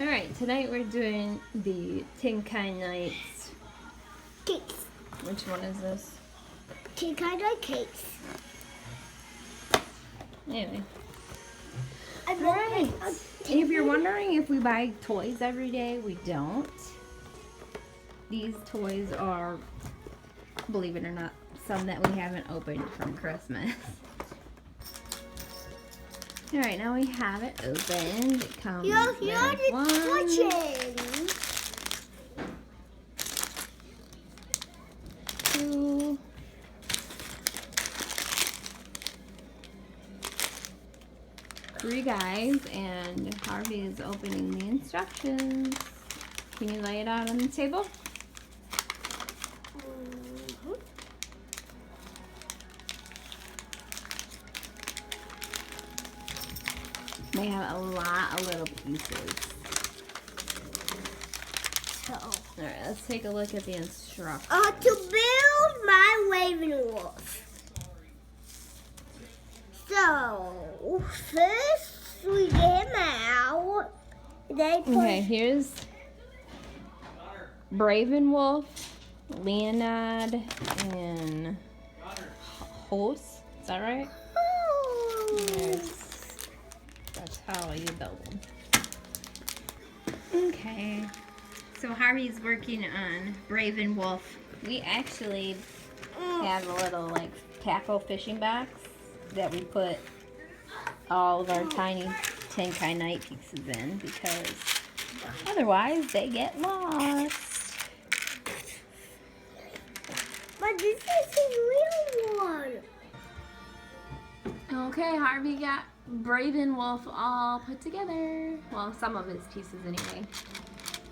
Alright, tonight we're doing the Tenkai Nights. Cakes. Which one is this? Tenkai Night cakes. Anyway. Alright. If you're wondering if we buy toys every day, we don't. These toys are, believe it or not, some that we haven't opened from Christmas. Alright, now we have it opened. It comes with one, two, three guys, and Harvey is opening the instructions. Can you lay it out on the table? They have a lot of little pieces. Alright, let's take a look at the instructions. To build my Raven Wolf. So, first we get him out. Then Okay, here's Bravenwolf, Leonard, and Hose. Is that right? That's how you build them. Okay. So Harvey's working on Bravenwolf. We actually have a little like tackle fishing box that we put all of our tiny Tenkai Night pieces in because otherwise they get lost. But this is a real one. Okay, Harvey got Bravenwolf all put together. Well, some of his pieces anyway.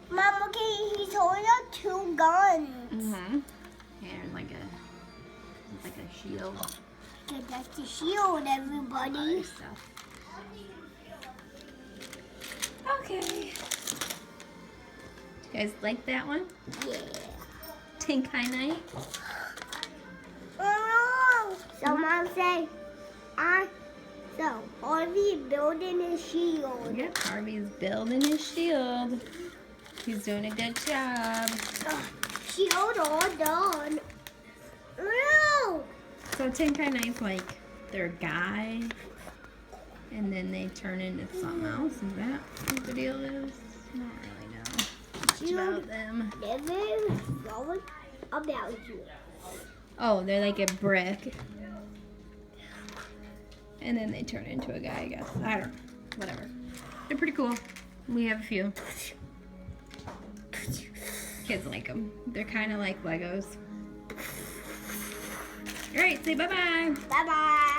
Mom, okay, he's holding up two guns. Mm-hmm. And like a shield. Okay, that's the shield, everybody. Stuff. Okay. You guys like that one? Yeah. Tenkai Night? Oh no! So Mom say, so Harvey building his shield. Yep, Harvey's building his shield. He's doing a good job. Shield all done. No! So Tenkai Night's like their guy, and then they turn into something else. Is that what the deal is? I don't really know much about them. Never going about you. Oh, they're like a brick. And then they turn into a guy, I guess. I don't know. Whatever. They're pretty cool. We have a few. Kids like them. They're kind of like Legos. Alright, say bye-bye. Bye-bye.